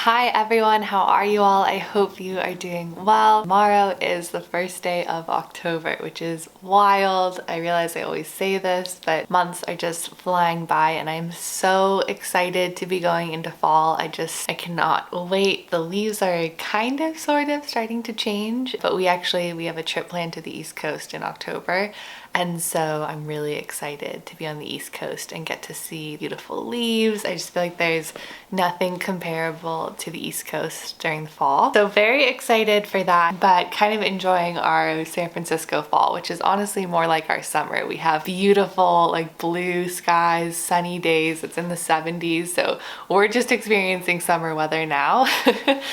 Hi everyone, how are you all? I hope you are doing well. Tomorrow is the first day of October, which is wild. I realize I always say this, but months are just flying by and I'm so excited to be going into fall. I cannot wait. The leaves are kind of sort of starting to change, but we have a trip planned to the East Coast in October. And so I'm really excited to be on the East Coast and get to see beautiful leaves. I just feel like there's nothing comparable to the East Coast during the fall. So very excited for that, but kind of enjoying our San Francisco fall, which is honestly more like our summer. We have beautiful like blue skies, sunny days. It's in the 70s. So we're just experiencing summer weather now,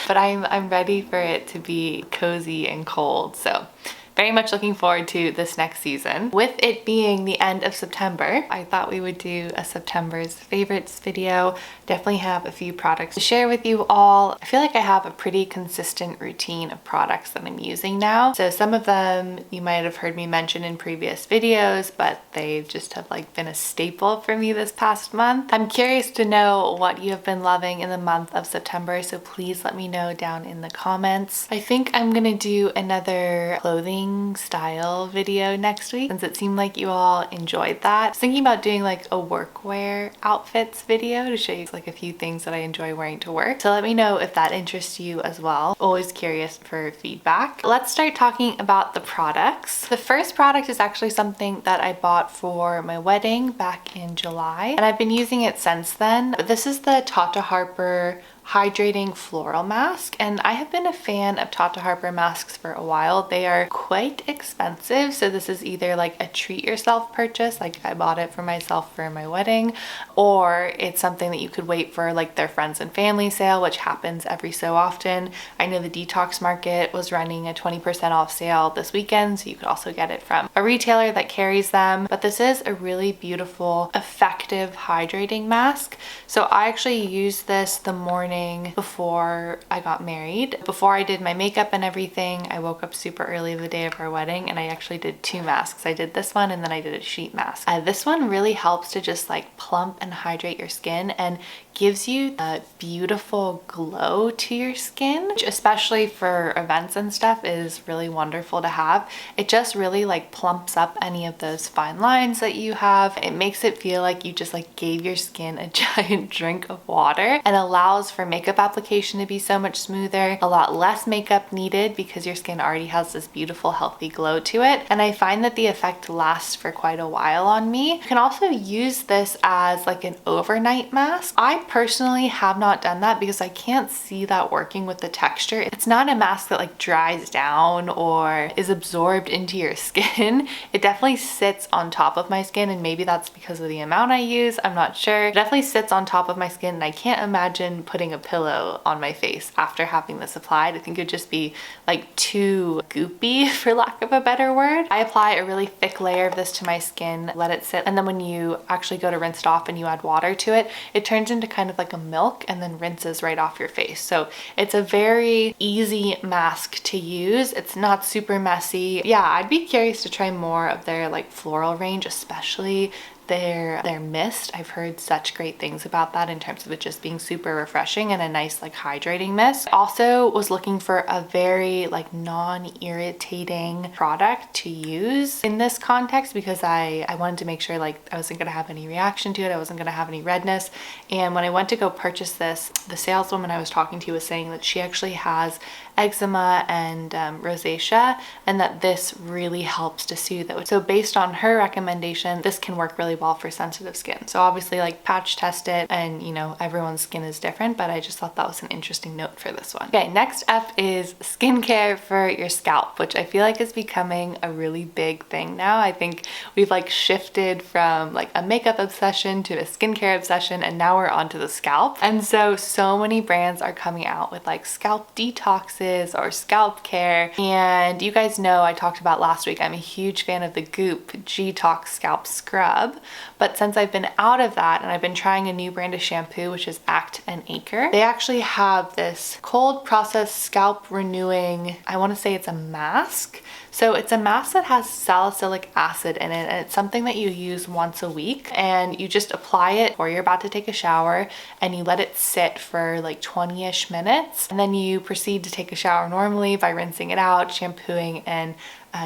but I'm ready for it to be cozy and cold. So very much looking forward to this next season. With it being the end of September, I thought we would do a September's favorites video. Definitely have a few products to share with you all. I feel like I have a pretty consistent routine of products that I'm using now. So some of them you might have heard me mention in previous videos, but they just have like been a staple for me this past month. I'm curious to know what you have been loving in the month of September, so please let me know down in the comments. I think I'm gonna do another clothing style video next week since it seemed like you all enjoyed that. I was thinking about doing like a workwear outfits video to show you like a few things that I enjoy wearing to work. So let me know if that interests you as well. Always curious for feedback. Let's start talking about the products. The first product is actually something that I bought for my wedding back in July, and I've been using it since then. This is the Tata Harper hydrating floral mask, and I have been a fan of Tata Harper masks for a while. They are quite expensive, so this is either like a treat yourself purchase, like I bought it for myself for my wedding, or it's something that you could wait for like their friends and family sale, which happens every so often. I know the Detox Market was running a 20% off sale this weekend, so you could also get it from a retailer that carries them. But this is a really beautiful, effective hydrating mask. So I actually used this the morning before I got married. Before I did my makeup and everything, I woke up super early the day of our wedding and I actually did two masks. I did this one and then I did a sheet mask. This one really helps to just like plump and hydrate your skin and gives you a beautiful glow to your skin, which especially for events and stuff is really wonderful to have. It just really like plumps up any of those fine lines that you have. It makes it feel like you just like gave your skin a giant drink of water, and allows for makeup application to be so much smoother, a lot less makeup needed because your skin already has this beautiful healthy glow to it. And I find that the effect lasts for quite a while on me. You can also use this as like an overnight mask. I personally have not done that because I can't see that working with the texture. It's not a mask that like dries down or is absorbed into your skin. It definitely sits on top of my skin, and maybe that's because of the amount I use, I'm not sure. It definitely sits on top of my skin, and I can't imagine putting a pillow on my face after having this applied. I think it would just be like too goopy, for lack of a better word. I apply a really thick layer of this to my skin, let it sit, and then when you actually go to rinse it off and you add water to it, it turns into kind of like a milk and then rinses right off your face. So it's a very easy mask to use. It's not super messy. Yeah, I'd be curious to try more of their like floral range, especially their mist. I've heard such great things about that in terms of it just being super refreshing and a nice like hydrating mist. Also was looking for a very like non-irritating product to use in this context because I wanted to make sure like I wasn't gonna have any reaction to it, I wasn't gonna have any redness. And when I went to go purchase this, the saleswoman I was talking to was saying that she actually has eczema and rosacea, and that this really helps to soothe it. So based on her recommendation, this can work really well for sensitive skin. So obviously like patch test it, and you know, everyone's skin is different, but I just thought that was an interesting note for this one. Okay, next up is skincare for your scalp, which I feel like is becoming a really big thing now. I think we've like shifted from like a makeup obsession to a skincare obsession, and now we're onto the scalp. And so many brands are coming out with like scalp detoxes or scalp care. And you guys know I talked about last week, I'm a huge fan of the Goop G-Tox Scalp Scrub. But since I've been out of that and I've been trying a new brand of shampoo, which is act+acre, they actually have this cold process scalp renewing, I want to say it's a mask. So it's a mask that has salicylic acid in it, and it's something that you use once a week, and you just apply it before you're about to take a shower, and you let it sit for like 20-ish minutes, and then you proceed to take a shower normally by rinsing it out, shampooing, and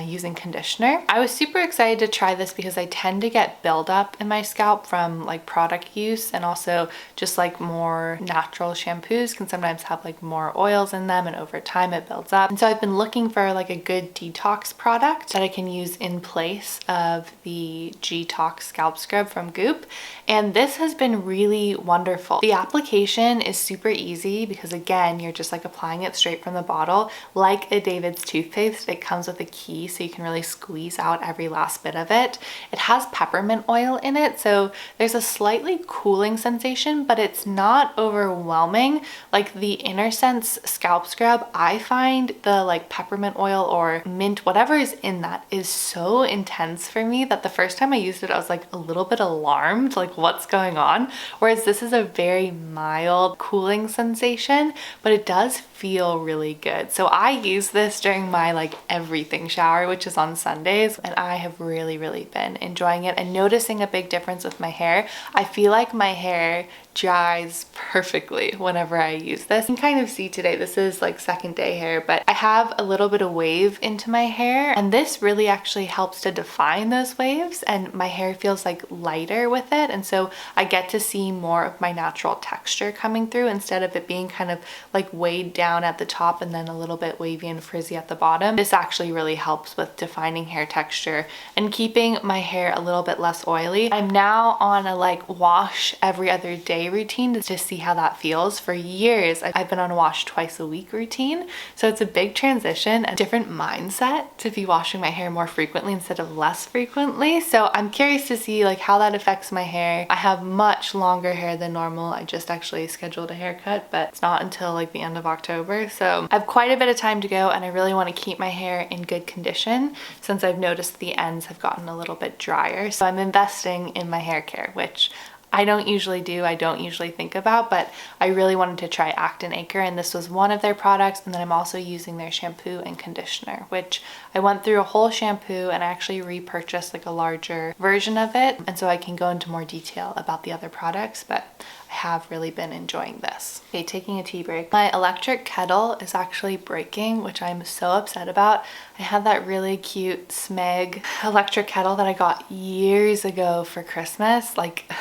using conditioner. I was super excited to try this because I tend to get buildup in my scalp from like product use, and also just like more natural shampoos can sometimes have like more oils in them, and over time it builds up. And so I've been looking for like a good detox product that I can use in place of the G-Tox scalp scrub from Goop, and this has been really wonderful. The application is super easy because again, you're just like applying it straight from the bottle. Like a David's toothpaste, it comes with a key so you can really squeeze out every last bit of it. It has peppermint oil in it, so there's a slightly cooling sensation, but it's not overwhelming. Like the InnerSense scalp scrub, I find the like peppermint oil or mint, whatever is in that, is so intense for me that the first time I used it, I was like a little bit alarmed, like what's going on? Whereas this is a very mild cooling sensation, but it does feel really good. So I use this during my like everything shower, which is on Sundays, and I have really been enjoying it and noticing a big difference with my hair. I feel like my hair dries perfectly whenever I use this. You can kind of see today, this is like second day hair, but I have a little bit of wave into my hair, and this really actually helps to define those waves, and my hair feels like lighter with it, and so I get to see more of my natural texture coming through instead of it being kind of like weighed down at the top and then a little bit wavy and frizzy at the bottom. This actually really helps with defining hair texture and keeping my hair a little bit less oily. I'm now on a like wash every other day routine to see how that feels. For years I've been on a wash twice a week routine, so it's a big transition, a different mindset to be washing my hair more frequently instead of less frequently. So I'm curious to see like how that affects my hair. I have much longer hair than normal. I just actually scheduled a haircut, but it's not until like the end of October, so I have quite a bit of time to go, and I really want to keep my hair in good condition since I've noticed the ends have gotten a little bit drier. So I'm investing in my hair care, which I don't usually do, I don't usually think about, but I really wanted to try act+acre, and this was one of their products. And then I'm also using their shampoo and conditioner, which I went through a whole shampoo and I actually repurchased like a larger version of it, and so I can go into more detail about the other products, but I have really been enjoying this. Okay, taking a tea break. My electric kettle is actually breaking, which I'm so upset about. I had that really cute Smeg electric kettle that I got years ago for Christmas, like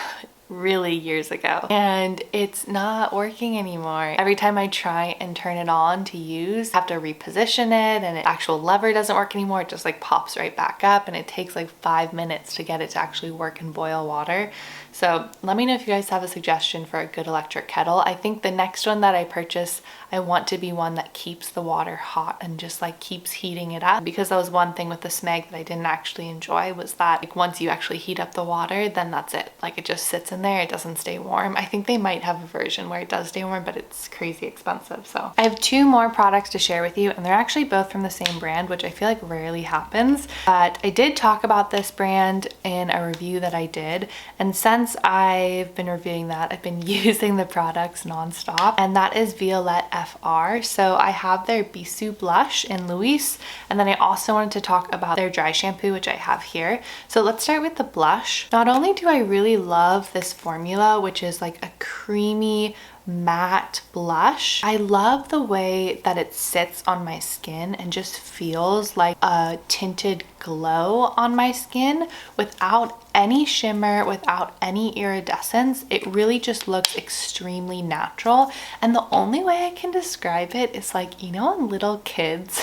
really years ago, and it's not working anymore. Every time I try and turn it on to use, I have to reposition it, and the actual lever doesn't work anymore. It just like pops right back up, and it takes like 5 minutes to get it to actually work and boil water. So let me know if you guys have a suggestion for a good electric kettle. I think the next one that I purchase, I want to be one that keeps the water hot and just like keeps heating it up, because that was one thing with the Smeg that I didn't actually enjoy, was that like once you actually heat up the water, then that's it. Like it just sits in there, it doesn't stay warm. I think they might have a version where it does stay warm, but it's crazy expensive. So I have 2 more products to share with you, and they're actually both from the same brand, which I feel like rarely happens. But I did talk about this brand in a review that I did, and since I've been reviewing that, I've been using the products nonstop, and that is violettefr. So I have their Bisou blush in Luis, and then I also wanted to talk about their dry shampoo, which I have here. So let's start with the blush. Not only do I really love this formula, which is like a creamy matte blush, I love the way that it sits on my skin and just feels like a tinted glow on my skin without any shimmer, without any iridescence. It really just looks extremely natural, and the only way I can describe it is like, you know, in little kids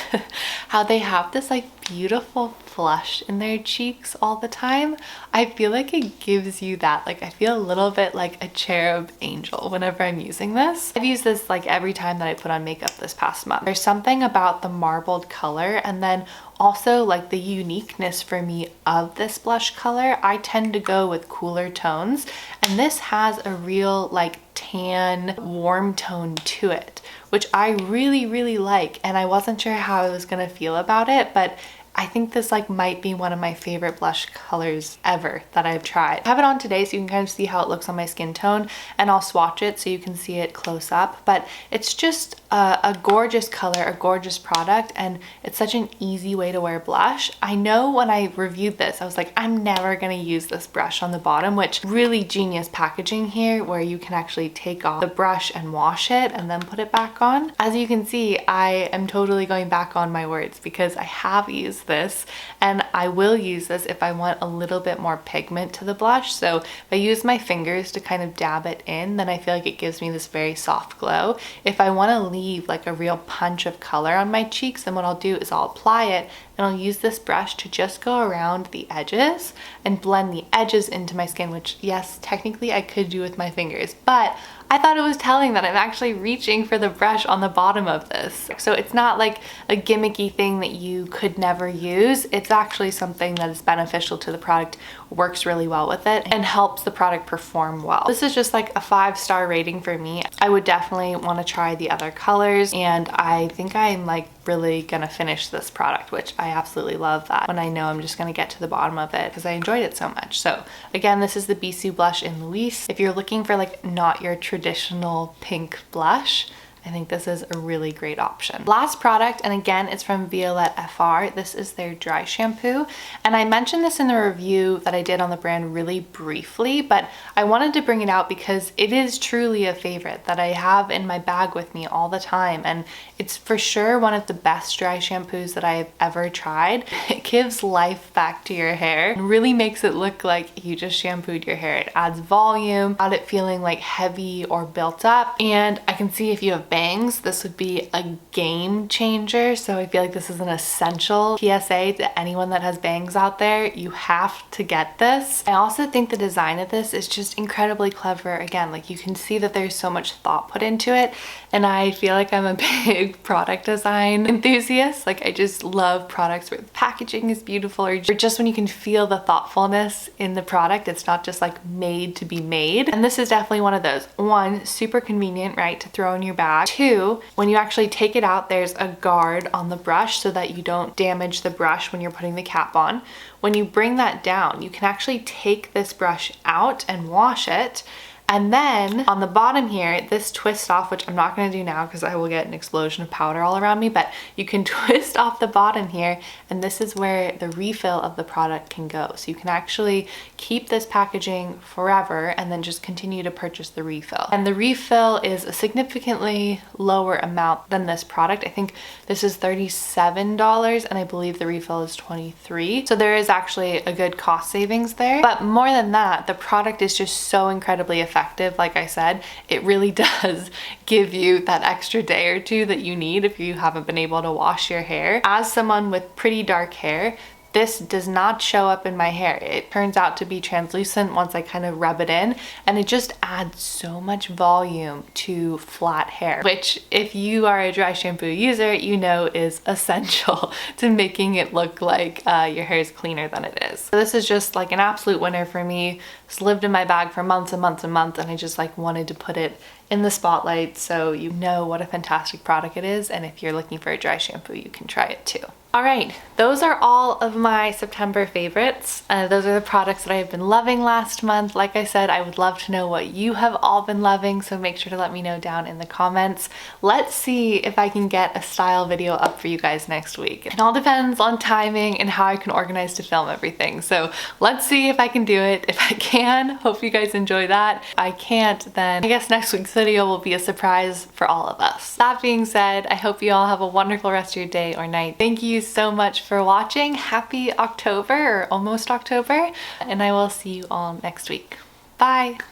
how they have this like beautiful flush in their cheeks all the time. I feel like it gives you that. Like I feel a little bit like a cherub angel whenever I'm using this. I've used this like every time that I put on makeup this past month. There's something about the marbled color, and then also like the uniqueness for me of this blush color. I tend to go with cooler tones, and this has a real like tan warm tone to it, which I really like, and I wasn't sure how I was gonna feel about it, but I think this like might be one of my favorite blush colors ever that I've tried. I have it on today so you can kind of see how it looks on my skin tone, and I'll swatch it so you can see it close up, but it's just a gorgeous color, a gorgeous product, and it's such an easy way to wear blush. I know when I reviewed this, I was like, I'm never gonna use this brush on the bottom, which really genius packaging here where you can actually take off the brush and wash it and then put it back on. As you can see, I am totally going back on my words because I have used this and I will use this if I want a little bit more pigment to the blush. So if I use my fingers to kind of dab it in, then I feel like it gives me this very soft glow. If I want to leave like a real punch of color on my cheeks, then what I'll do is I'll apply it and I'll use this brush to just go around the edges and blend the edges into my skin, which yes, technically I could do with my fingers, but I thought it was telling that I'm actually reaching for the brush on the bottom of this. So it's not like a gimmicky thing that you could never use. It's actually something that is beneficial to the product, works really well with it, and helps the product perform well. This is just like a 5-star rating for me. I would definitely want to try the other colors, and I think I'm like really gonna finish this product, which I absolutely love that when I know I'm just gonna get to the bottom of it because I enjoyed it so much. So again, this is the Bisou blush in Luis. If you're looking for like not your traditional pink blush, I think this is a really great option. Last product, and again, it's from violettefr. This is their dry shampoo. And I mentioned this in the review that I did on the brand really briefly, but I wanted to bring it out because it is truly a favorite that I have in my bag with me all the time. And it's for sure one of the best dry shampoos that I've ever tried. It gives life back to your hair and really makes it look like you just shampooed your hair. It adds volume without it feeling like heavy or built up. And I can see if you have bangs, this would be a game changer. So I feel like this is an essential PSA to anyone that has bangs out there. You have to get this. I also think the design of this is just incredibly clever. Again, like you can see that there's so much thought put into it, and I feel like I'm a big product design enthusiast. Like I just love products where the packaging is beautiful, or just when you can feel the thoughtfulness in the product. It's not just like made to be made. And this is definitely one of those. One, super convenient, right, to throw in your bag. Two, when you actually take it out, there's a guard on the brush so that you don't damage the brush when you're putting the cap on. When you bring that down, you can actually take this brush out and wash it. And then on the bottom here, this twist off, which I'm not gonna do now because I will get an explosion of powder all around me, but you can twist off the bottom here, and this is where the refill of the product can go. So you can actually keep this packaging forever and then just continue to purchase the refill. And the refill is a significantly lower amount than this product. I think this is $37 and I believe the refill is $23. So there is actually a good cost savings there. But more than that, the product is just so incredibly effective. Like I said, it really does give you that extra day or two that you need if you haven't been able to wash your hair. As someone with pretty dark hair, this does not show up in my hair. It turns out to be translucent once I kind of rub it in, and it just adds so much volume to flat hair, which if you are a dry shampoo user, you know is essential to making it look like your hair is cleaner than it is. So this is just like an absolute winner for me. It's lived in my bag for months and months and months, and I just like wanted to put it in the spotlight so you know what a fantastic product it is, and if you're looking for a dry shampoo, you can try it too. All right, those are all of my September favorites. Those are the products that I've been loving last month. Like I said, I would love to know what you have all been loving, so make sure to let me know down in the comments. Let's see if I can get a style video up for you guys next week. It all depends on timing and how I can organize to film everything. So let's see if I can do it. If I can, hope you guys enjoy that. If I can't, then I guess next week's video will be a surprise for all of us. That being said, I hope you all have a wonderful rest of your day or night. Thank you so much for watching. Happy October, or almost October, and I will see you all next week. Bye!